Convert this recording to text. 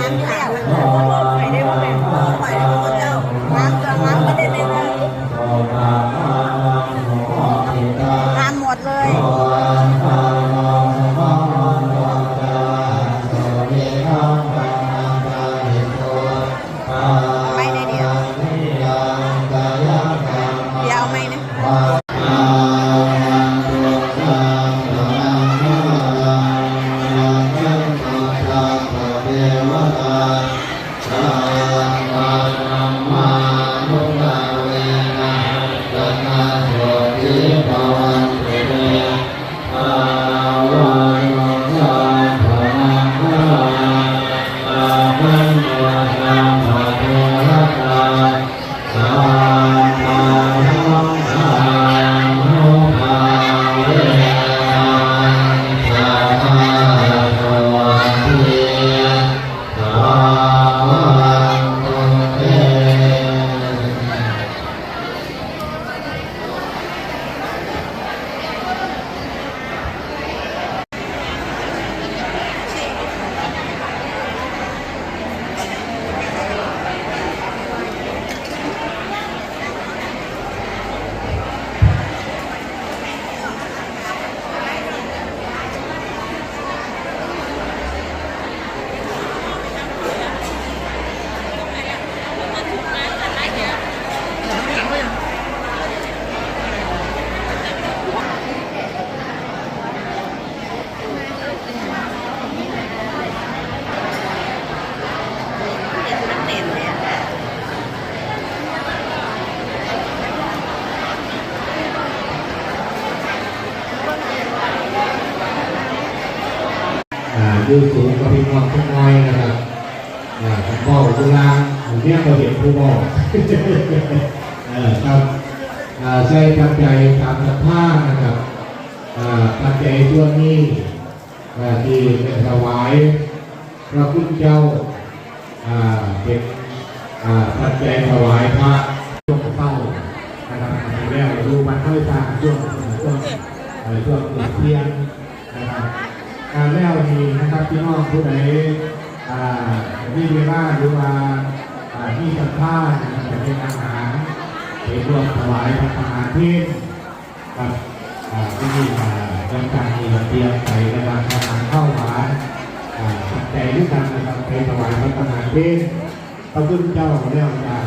งแล้วไปได้ว่าเป็นพ่อไปได้ว่าเจ้าล้างก็ล้างไม่ได้เลยทำหมดเลยไม่ได้เดียวไม่นะยืดสูงกับพี่น้องทุกน้อยนะครับผมบอกเวลาผมเนี่ยเราเห็นผู้บอกครับใช้ปัจจัยตามสภาพนะครับปัจจัยช่วงนี้ที่เป็นถวายพระพุทธเจ้าเป็นปัจจัยถวายพระช่วงเป้านะครับแล้วดูวันเข้าทางช่วงเที่ยงนะครับการแล้วนี้นะครับพี่น้องผู้ใดมีเวลาหรือว่าที่สัมภาษณ์เป็นอาหารเป็นรวมถวายพระทหารเพศกับที่นี่ยังการมีเตรียมใส่ในการทหารเข้าหวานปัจจัยด้วยกันนะครับไปถวายพระทหารเพศพระพุทธเจ้าแล้วจาก